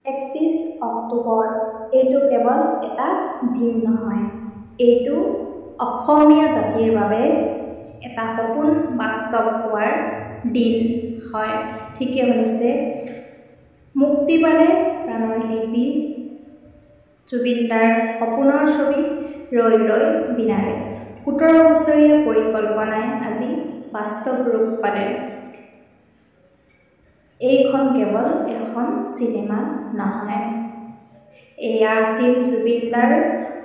31 অক্টোবৰ এইটো কেৱল এটা দিন নহয়, এইটো অসমীয়া জাতিৰ বাবে এটা সপোন বাস্তৱ হোৱাৰ দিন হয়। ঠিকে শুনিছে, মুক্তি পালে প্ৰাণৰ শিল্পী জুবিনদাৰ সপোনৰ ছবি ৰৈ ৰৈ বিনালে। 17 বছৰীয়া পৰিকল্পনাই আজি বাস্তৱ ৰূপ পালে। এইখন কেৱল এখন চিনেমা নহয়, এয়া আছিল জুবিনদাৰ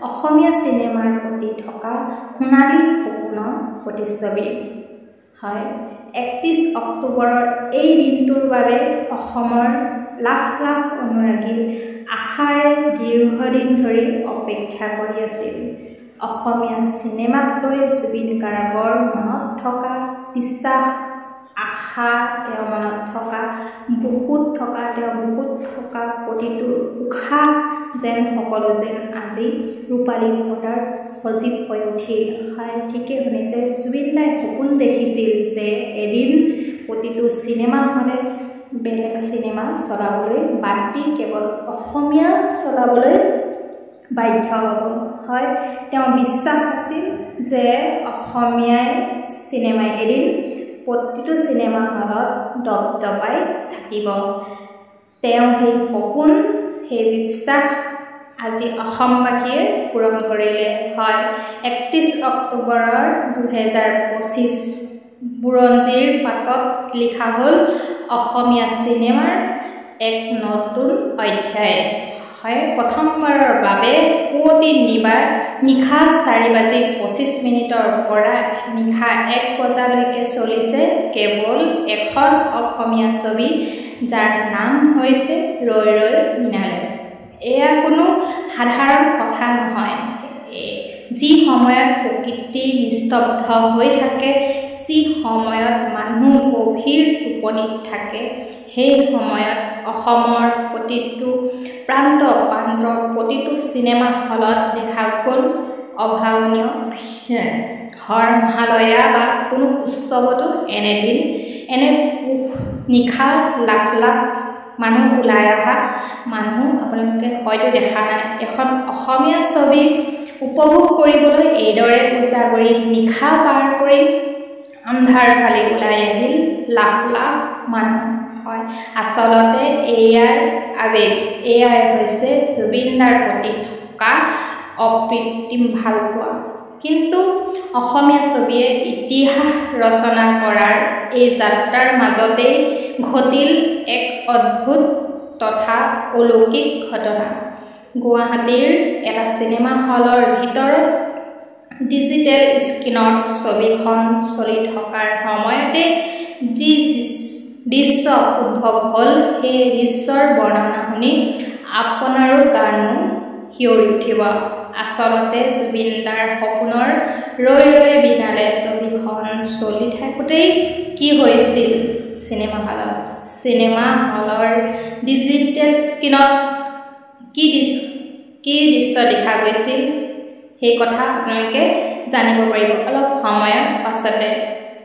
অসমীয়া চিনেমাৰ প্ৰতি থকা সোণালী সপোনৰ প্ৰতিচ্ছবি। হয়, 31 অক্টোবৰৰ এই দিনটোৰ বাবে অসমৰ লাখ লাখ অনুৰাগী আশাৰে দীৰ্ঘদিন ধৰি অপেক্ষা কৰি আছিল। অসমীয়া চিনেমাক লৈ জুবিন গাৰ্গৰ মনত থকা বিশ্বাস, আশা, তেওঁৰ মনত থকা বুকুত থকা প্ৰতিটো উশাহ যেন সকলো যেন আজি ৰূপালী পৰ্দাত সজীৱ হৈ উঠিল। হয়, ঠিকে শুনিছে, জুবিনদাই সপোন দেখিছিল যে এদিন প্ৰতিটো চিনেমা হলে বেলেগ চিনেমা চলাবলৈ বাদ দি কেৱল অসমীয়া চলাবলৈ বাধ্য হ'ব। হয়, তেওঁ বিশ্বাস আছিল যে অসমীয়াই চিনেমাই এদিন প্ৰতিটো চিনেমা হলত দপদপাই থাকিব। তেওঁ সেই সপোন, সেই বিশ্বাস আজি অসমবাসীয়ে পূৰণ কৰিলে। হয়, 31 অক্টোবৰৰ 2025 বুৰঞ্জীৰ পাতত লিখা হ'ল অসমীয়া চিনেমাৰ এক নতুন অধ্যায়। হয়, প্ৰথমবাৰৰ বাবে পুৱতি নিশা 4:25 পৰা নিশা 1 বজালৈকে চলিছে কেৱল এখন অসমীয়া ছবি, যাৰ নাম হৈছে ৰৈ ৰৈ বিনালে। এয়া কোনো সাধাৰণ কথা নহয়। যি সময়ত প্ৰকৃতি নিস্তব্ধ হৈ থাকে, যি সময়ত মানুহ গভীৰ টোপনিত থাকে, সেই সময়ত অসমৰ প্ৰতিটো প্ৰান্তৰ প্ৰতিটো চিনেমা হলত দেখা গ'ল অভাৱনীয় হৰ মহালয়া বা কোনো উৎসৱতো এনে নিশা লাখ লাখ মানুহ ওলাই অহা মানুহ আপোনালোকে হয়তো দেখা নাই। এখন অসমীয়া ছবি উপভোগ কৰিবলৈ এইদৰে উজাগৰি নিশা পাৰ কৰি আন্ধাৰ ফালে ওলাই আহিল লাখ লাখ মানুহ। হয়, আচলতে এয়াই আৱেগ, এয়াই হৈছে জুবিনদাৰ প্ৰতি থকা অকৃত্ৰিম ভালপোৱা। কিন্তু অসমীয়া ছবিয়ে ইতিহাস ৰচনা কৰাৰ এই যাত্ৰাৰ মাজতেই ঘটিল এক অদ্ভুত তথা অলৌকিক ঘটনা। গুৱাহাটীৰ এটা চিনেমা হলৰ ভিতৰত ডিজিটেল স্ক্ৰীণত ছবিখন চলি থকাৰ সময়তে যি দৃশ্য উদ্ভৱ হ'ল, সেই দৃশ্যৰ বৰ্ণনা শুনি আপোনাৰো গানো শিয়ৰি উঠিব। আচলতে জুবিনদাৰ সপোনৰ ৰৈ ৰৈ বিনালে ছবিখন চলি থাকোঁতেই কি হৈছিল চিনেমা হলৰ ডিজিটেল স্ক্ৰীণত কি দৃশ্য দেখা গৈছিল, সেই কথা আপোনালোকে জানিব পাৰিব অলপ সময়ৰ পাছতে।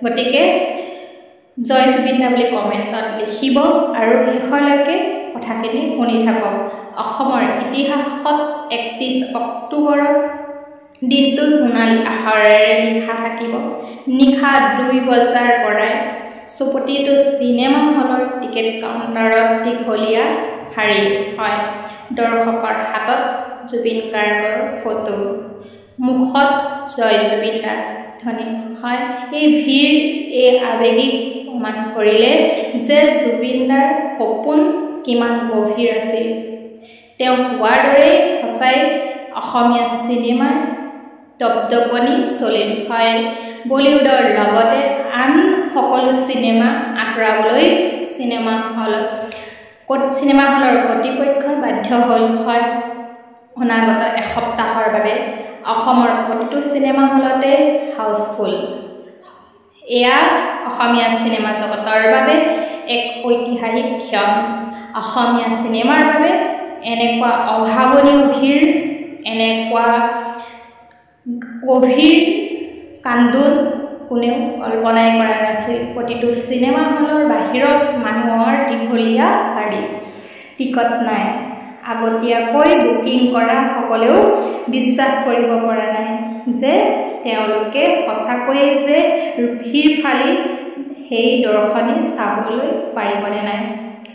গতিকে জয় জুবিনদা বুলি কমেণ্টত লিখিব আৰু শেষলৈকে কথাখিনি শুনি থাকক। অসমৰ ইতিহাসত 31 অক্টোবৰত দিনটো সোণালী আখৰেৰে লিখা থাকিব। নিশা 2 বজাৰ পৰাই প্ৰতিটো চিনেমা হলৰ টিকেট কাউণ্টাৰত দীঘলীয়া শাৰী। হয়, দৰ্শকৰ হাতত জুবিন গাৰ্গৰ ফটো, মুখত জয় জুবিনদাৰ ধ্বনি। হয়, এই ভিৰ, এই আৱেগিক প্ৰমাণ কৰিলে যে জুবিনদাৰ সপোন কিমান গভীৰ আছিল। তেওঁ কোৱাৰ দৰেই সঁচাই অসমীয়া চিনেমাৰ দপদপনি চলিল। হয়, বলিউডৰ লগতে আন সকলো চিনেমা আঁতৰাবলৈ চিনেমা হলৰ কৰ্তৃপক্ষই বাধ্য হ'ল। হয়, অনাগত এসপ্তাহৰ বাবে অসমৰ প্ৰতিটো চিনেমা হলতে হাউচফুল। এয়া অসমীয়া চিনেমা জগতৰ বাবে এক ঐতিহাসিক ক্ষণ। অসমীয়া চিনেমাৰ বাবে এনেকুৱা অভাৱনীয় ভিৰ, এনেকুৱা গভীৰ কান্দোন কোনেও কল্পনাই কৰা নাছিল। প্ৰতিটো চিনেমা হলৰ বাহিৰত মানুহৰ দীঘলীয়া শাৰী। টিকট নাই আগতীয়াকৈ বুকিং কৰা সকলেও বিশ্বাস কৰিব পৰা নাই যে তেওঁলোকে সঁচাকৈয়ে যে ভিৰ ফালি সেই দৰ্শনী চাবলৈ পাৰিবনে নাই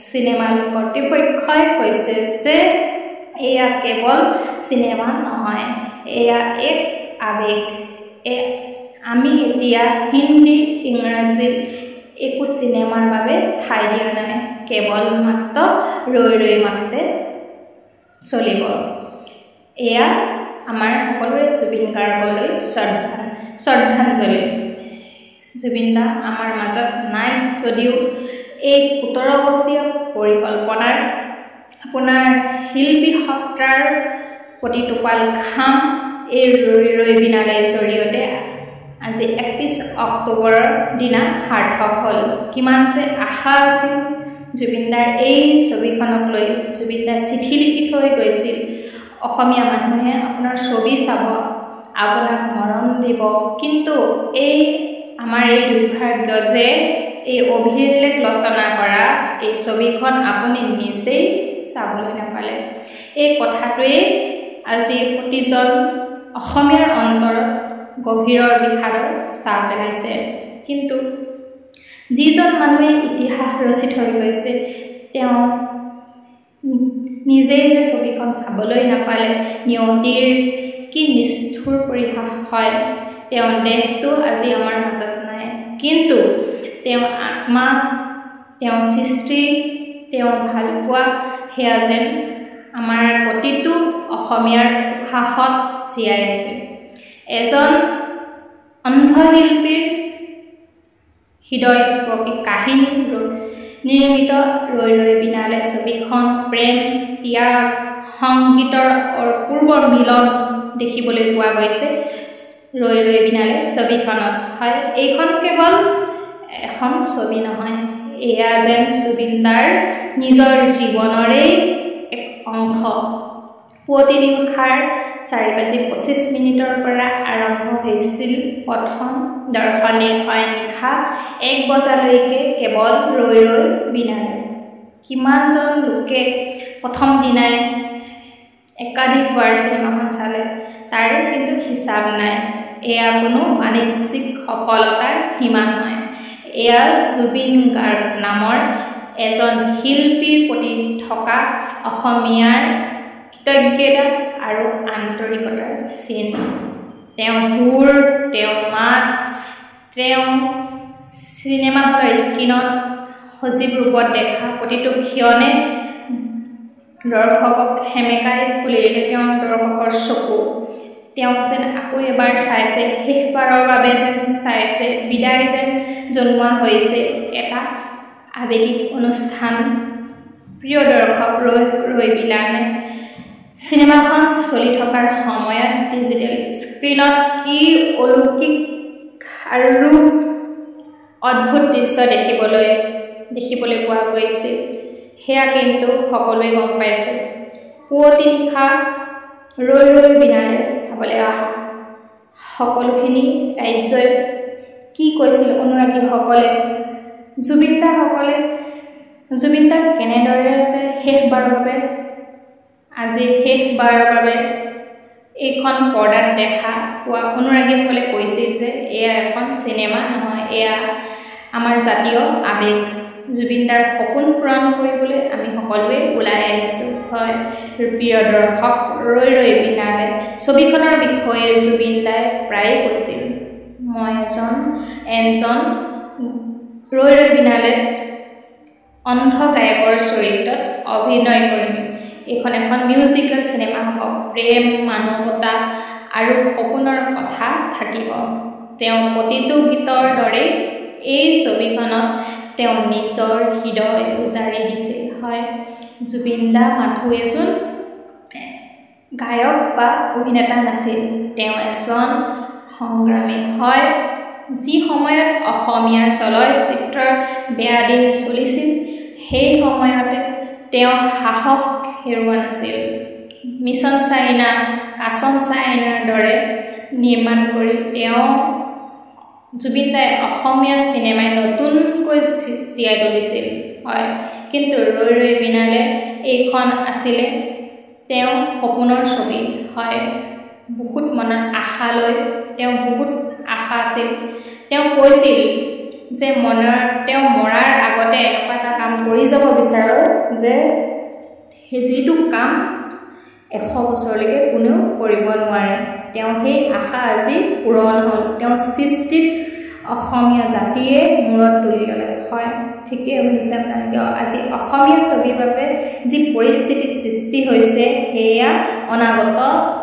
সিনেমা কৰ্তৃপক্ষই কৈছে যে এয়া কেৱল সিনেমা নহয় এয়া এক আবেগ আমি এতিয়া হিন্দী ইংৰাজী একো সিনেমাৰ বাবে ঠাই দিয়া নাই কেৱল মাত্ৰ ৰৈ ৰৈ মাতে চলিব এয়া আমাৰ সকলোৰে জুবিন গাৰ্গলৈ শ্ৰদ্ধাঞ্জলি জুবিন দা আমাৰ মাজত নাই যদিও এই 17 বছৰীয়া পৰিকল্পনাৰ আপোনাৰ শিল্পী সত্ৰাৰ প্ৰতিটোপাল ঘাম এই ৰৈ ৰৈ বিনালেৰ জৰিয়তে আজি 31 অক্টোবৰৰ দিনা সাৰ্থক হ'ল কিমান যে আশা আছিল জুবিনদাৰ এই ছবিখনক লৈ জুবিনদাৰ চিঠি লিখি থৈ গৈছিল অসমীয়া মানুহে আপোনাৰ ছবি চাব আপোনাক মৰম দিব কিন্তু এই আমাৰ এই দুৰ্ভাগ্য যে এই অভিলেখ ৰচনা কৰা এই ছবিখন আপুনি নিজেই চাবলৈ নাপালে এই কথাটোৱে আজি প্ৰতিজন অসমীয়াৰ অন্তৰত গভীৰৰ বিষাদৰ ছাপ পেলাইছে কিন্তু যিজন মানুহে ইতিহাস ৰচি থৈ গৈছে তেওঁ নিজেই যে ছবিখন চাবলৈ নাপালে নিয়তিৰ কি নিষ্ঠুৰ পৰিহাস হয় তেওঁ দেহটো আজি আমাৰ মাজত নাই কিন্তু তেওঁ আত্মা তেওঁ সৃষ্টি তেওঁ ভালপোৱা সেয়া যেন আমাৰ প্ৰতিটো অসমীয়াৰ উশাহত জীয়াই আছে এজন অন্ধশিল্পীৰ হৃদয়স্পৰ্শী কাহিনী নিৰ্মিত ৰৈ ৰৈ বিনালে ছবিখন প্ৰেম ত্যাগ সংগীতৰ অপূৰ্ব মিলন দেখিবলৈ পোৱা গৈছে ৰৈ ৰৈ বিনালে ছবিখনত হয় এইখন কেৱল এখন ছবি নহয় এয়া যেন জুবিনদাৰ নিজৰ জীৱনৰে এক অংশ পুৱতি নিশাৰ 4:25 পৰা আৰম্ভ হৈছিল প্ৰথম দৰ্শনী হয় নিশা 1 বজালৈকে কেৱল ৰৈ ৰৈ বিনালে কিমানজন লোকে প্ৰথম দিনাই একাধিকবাৰ চিনেমাখন চালে তাৰ কিন্তু হিচাপ নাই এয়া কোনো বাণিজ্যিক সফলতাৰ সীমা নহয় এয়া জুবিন গাৰ্গ নামৰ এজন শিল্পীৰ প্ৰতি থকা অসমীয়াৰ কৃতজ্ঞতা আৰু আন্তৰিকতাৰ চিন তেওঁ সুৰ তেওঁ মাত তেওঁ চিনেমা হলৰ স্ক্ৰীণত সজীৱ ৰূপত দেখা প্ৰতিটো ক্ষণে দৰ্শকক সেমেকাই খুলিলে তেওঁ দৰ্শকৰ চকু তেওঁক যেন আকৌ এবাৰ চাইছে শেষবাৰৰ বাবে যেন চাইছে বিদায় যেন জনোৱা হৈছে এটা আবেগিক অনুষ্ঠান প্ৰিয় দৰ্শক ৰৈ বিনালে সিনেমাখন চলি থকাৰ সময়ত ডিজিটেল স্ক্ৰীণত কি অলৌকিক আৰু অদ্ভুত দৃশ্য দেখিবলৈ পোৱা গৈছিল সেয়া কিন্তু সকলোৱে গম পাইছে পুৱতি নিশা ৰৈ ৰৈ বিনালে চাবলৈ অহা সকলোখিনি ৰাজ্যই কি কৈছিল অনুৰাগীসকলে জুবিনদাক কেনেদৰে যে শেষবাৰৰ বাবে আজি শেষবাৰৰ বাবে এইখন পৰ্দাত দেখা পোৱা অনুৰাগীসকলে কৈছিল যে এয়া এখন চিনেমা নহয় এয়া আমাৰ জাতীয় আবেগ জুবিনদাৰ সপোন পূৰণ কৰিবলৈ আমি সকলোৱে ওলাই আহিছোঁ হয় প্ৰিয় দৰ্শক ৰৈ ৰৈ বিনালে ছবিখনৰ বিষয়ে জুবিনদাই প্ৰায়ে কৈছিল মই এজন ৰৈ ৰৈ বিনালে অন্ধ গায়কৰ চৰিত্ৰত অভিনয় কৰিম এইখন এখন মিউজিকেল চিনেমা হ'ব প্ৰেম মানৱতা আৰু সপোনৰ কথা থাকিব তেওঁ প্ৰতিটো গীতৰ দৰে এই ছবিখনত তেওঁ নিজৰ হৃদয় উজাৰি দিছিল হয় জুবিনদা মাথো এজন গায়ক বা অভিনেতা নাছিল তেওঁ এজন সংগ্ৰামী হয় যি সময়ত অসমীয়াৰ চলচ্চিত্ৰৰ বেয়া দিন চলিছিল সেই সময়তে তেওঁ সাহস হেৰুৱা নাছিল মিছন চাইনা কাঞ্চন চাইনাৰ দৰে নিৰ্মাণ কৰি তেওঁ জুবিনদাই অসমীয়া চিনেমাই নতুনকৈ জীয়াই তুলিছিল হয় কিন্তু ৰৈ ৰৈ বিনালে এইখন আছিলে তেওঁ সপোনৰ ছবি হয় বহুত মনৰ আশা লৈ তেওঁ বহুত আশা আছিল তেওঁ কৈছিল যে তেওঁ মৰাৰ আগতে এনেকুৱা এটা কাম কৰি যাব বিচাৰো যে যিটো কাম 100 বছৰলৈকে কোনেও কৰিব নোৱাৰে তেওঁ সেই আশা আজি পূৰণ হ'ল তেওঁ সৃষ্টিত অসমীয়া জাতিয়ে মূৰত তুলি ল'লে হয় ঠিকই হৈছে আপোনালোকে আজি অসমীয়া ছবিৰ বাবে যি পৰিস্থিতি সৃষ্টি হৈছে সেয়া অনাগত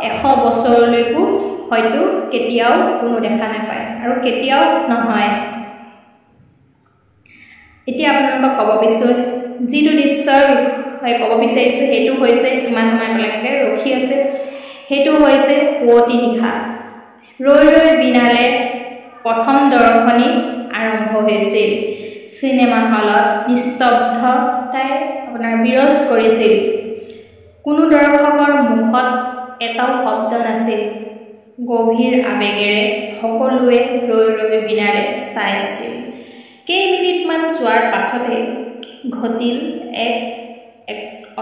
100 বছৰলৈকো হয়তো কেতিয়াও কোনো দেখা নাপায় আৰু কেতিয়াও নহয় এতিয়া আপোনালোকক ক'ব বিচাৰিছো যিটো দৃশ্যৰ বিষয়ে ক'ব বিচাৰিছো সেইটো হৈছে ইমান সময় আপোনালোকে ৰখি আছে সেইটো হৈছে পুৱতি নিশা ৰৈ ৰৈ বিনালে প্ৰথম দৰ্শনী আৰম্ভ হৈছিল সিনেমা হলত নিস্তব্ধতাই আপোনাৰ বিৰজ কৰিছিল কোনো দৰ্শকৰ মুখত এটাও শব্দ নাছিল গভীৰ আবেগেৰে সকলোৱে ৰৈ ৰৈ বিনালে চাই আছিল কেইমিনিটমান যোৱাৰ পাছতে ঘটিল এক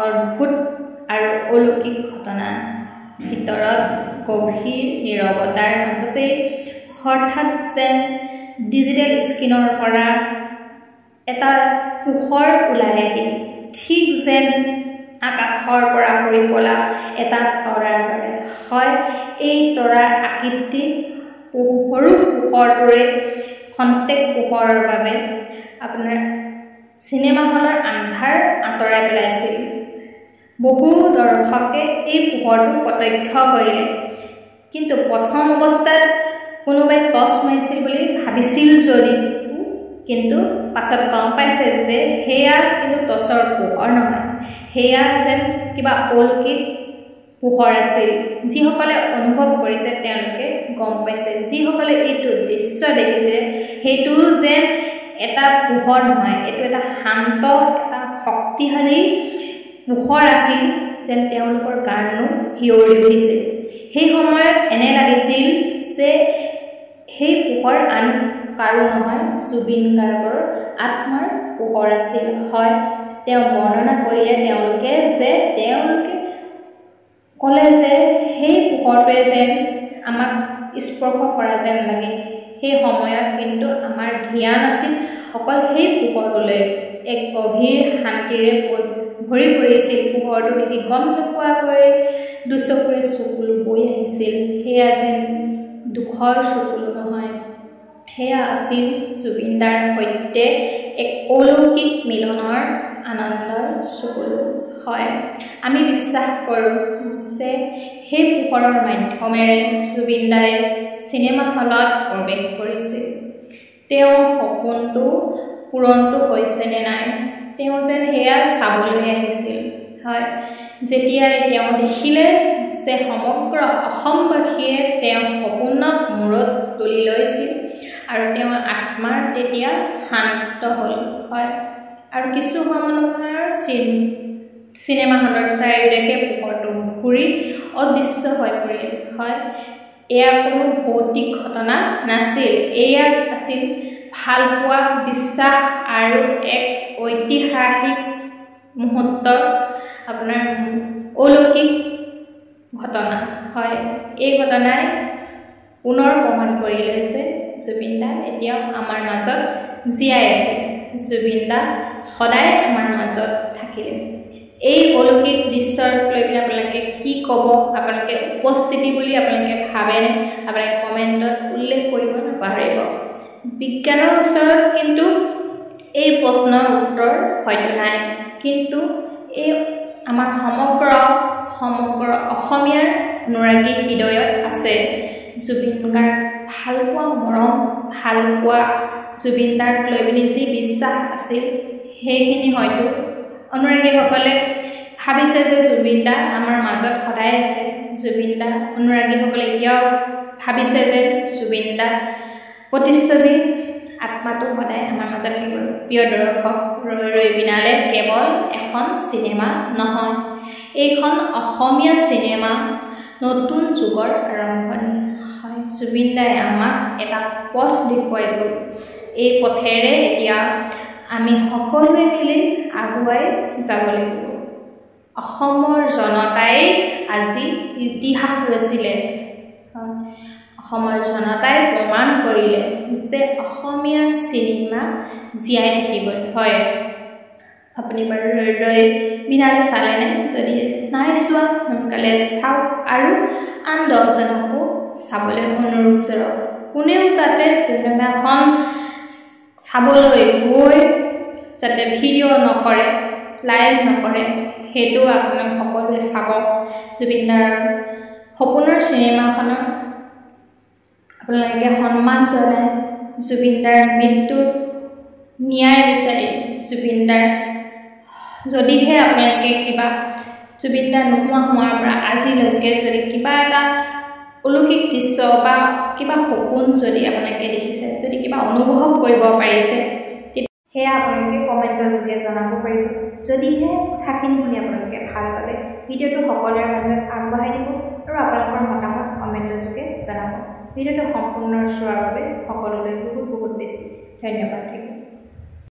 অদ্ভুত আৰু অলৌকিক ঘটনা ভিতৰত গভীৰ নীৰৱতাৰ মাজতে হঠাৎ যেন ডিজিটেল স্ক্ৰীনৰ পৰা এটা পোহৰ ওলাই আহিল ঠিক যেন আকাশৰ পৰা সৰি পলা এটা তৰাৰ দৰে হয় এই তৰাৰ আকৃতি সৰু পোহৰটোৰে খন্তেক পোহৰৰ বাবে আপোনাৰ সিনেমা হলৰ আন্ধাৰ আঁতৰাই পেলাইছিল বহু দৰ্শকে এই পোহৰটো প্ৰত্যক্ষ কৰিলে কিন্তু প্ৰথম অৱস্থাত কোনোবাই টৰ্চ মাৰিছিল বুলি ভাবিছিল যদি কিন্তু পাছত গম পাইছে যে হেয়া কিন্তু টৰ্চৰ পোহৰ নহয় হেয়া যেন কিবা অলৌকিক পোহৰ আছিল যিসকলে অনুভৱ কৰিছে তেওঁলোকে গম পাইছে যিসকলে এইটো দৃশ্য দেখিছে সেইটো যেন এটা পোহৰ নহয় এইটো এটা শান্ত এটা শক্তিশালী পোহৰ আছিল যেন তেওঁলোকৰ গানো হিয়ৰি উঠিছে সেই সময়ত এনে লাগিছিল যে সেই পোহৰ আন কাৰো নহয় জুবিন গাৰ্গৰ আত্মাৰ পোহৰ আছিল হয় তেওঁ বৰ্ণনা কৰিলে তেওঁলোকে ক'লে যে সেই পোহৰটোৱে যেন আমাক স্পৰ্শ কৰা যেন লাগে সেই সময়ত কিন্তু আমাৰ ধ্যান আছিল অকল সেই পোহৰটোলৈ এক গভীৰ শান্তিৰে ভৰি পৰিছিল পোহৰটো দেখি গম নোপোৱাকৈ দুচকুৰে চকুলো বৈ আহিছিল সেয়া যেন দুখৰ চকুলো নহয় সেয়া আছিল জুবিনদাৰ সৈতে এক অলৌকিক মিলনৰ আনন্দৰ চকুলো হয় আমি বিশ্বাস কৰোঁ যে সেই পোহৰৰ মাধ্যমেৰে জুবিনদাই সিনেমা হলত প্ৰৱেশ কৰিছিল তেওঁ সপোনটো পূৰণটো হৈছে নে নাই তেওঁ যেন সেয়া চাবলৈ আহিছিল হয় যেতিয়াই তেওঁ দেখিলে যে সমগ্ৰ অসমবাসীয়ে তেওঁ সপোনক মূৰত তুলি লৈছিল আৰু তেওঁৰ আত্মাৰ তেতিয়া শান্ত হ'ল হয় আৰু কিছু সময়ৰ সিনেমা হলৰ চাৰিওদিশে পোহৰটো ঘূৰি অদৃশ্য হৈ পৰিল হয় এয়া কোনো ভৌতিক ঘটনা নাছিল এয়া আছিল ভালপোৱা বিশ্বাস আৰু এক ঐতিহাসিক মুহূৰ্তৰ আপোনাৰ অলৌকিক ঘটনা হয় এই ঘটনাই পুনৰ প্ৰমাণ কৰিলে যে জুবিনদা এতিয়াও আমাৰ মাজত জীয়াই আছে জুবিনদা সদায় আমাৰ মাজত থাকিলে এই অলৌকিক দৃশ্যৰ লৈ পিনে আপোনালোকে কি ক'ব আপোনালোকে উপস্থিতি বুলি আপোনালোকে ভাবেনে আপোনালোকে কমেণ্টত উল্লেখ কৰিব নাপাহৰিব বিজ্ঞানৰ ওচৰত কিন্তু এই প্ৰশ্নৰ উত্তৰ হয়তো নাই কিন্তু এই আমাৰ সমগ্ৰ অসমীয়াৰ অনুৰাগী হৃদয়ত আছে জুবিন গাৰ্গ ভালপোৱা মৰম ভালপোৱা জুবিনদাক লৈ পিনে যি বিশ্বাস আছিল সেইখিনি হয়তো অনুৰাগীসকলে ভাবিছে যে জুবিনদা আমাৰ মাজত সদায় আছে জুবিনদা অনুৰাগীসকলে এতিয়াও ভাবিছে যে জুবিনদা প্ৰতিচ্ছবি আত্মাটো সদায় আমাৰ মাজত থাকিব প্ৰিয় দৰ্শক ৰৈ ৰৈ বিনালে কেৱল এখন চিনেমা নহয় এইখন অসমীয়া চিনেমা নতুন যুগৰ আৰম্ভণি হয় জুবিনদাই আমাক এটা পথ দেখুৱাই গ'ল এই পথেৰে এতিয়া আমি সকলোৱে মিলি আগুৱাই যাব লাগিব। অসমৰ জনতাই আজি ইতিহাস ৰচিলে, অসমৰ জনতাই প্ৰমাণ কৰিলে যে অসমীয়া চিনেমা জীয়াই থাকিবই। হয়, আপুনি বাৰু বিনালে চালেনে? যদি নাই চোৱা সোনকালে চাওক আৰু আন 10জনকো চাবলৈ অনুৰোধ জনাওক। কোনেও যাতে চিনেমাখন চাবলৈ গৈ যাতে ভিডিঅ' নকৰে, লাইভ নকৰে, সেইটো আপোনাক সকলোৱে চাব। জুবিনদাৰ সপোনৰ চিনেমাখনত আপোনালোকে সন্মান জনাই জুবিনদাৰ মৃত্যুৰ ন্যায় বিচাৰি জুবিনদাৰ যদিহে আপোনালোকে কিবা জুবিনদাৰ নোহোৱা হোৱাৰ পৰা আজিলৈকে যদি কিবা এটা অলৌকিক দৃশ্য বা কিবা সপোন যদি আপোনালোকে দেখিছে, যদি কিবা অনুভৱ কৰিব পাৰিছে, সেয়া আপোনালোকে কমেণ্টৰ যোগে জনাব পাৰিব। যদিহে কথাখিনি শুনি আপোনালোকে ভাল পালে ভিডিঅ'টো সকলোৰে মাজত আগবঢ়াই দিব আৰু আপোনালোকৰ মতামত কমেণ্টৰ যোগে জনাব। ভিডিঅ'টো সম্পূৰ্ণ চোৱাৰ বাবে সকলোলৈ বহুত বহুত বেছি ধন্যবাদ থাকিল।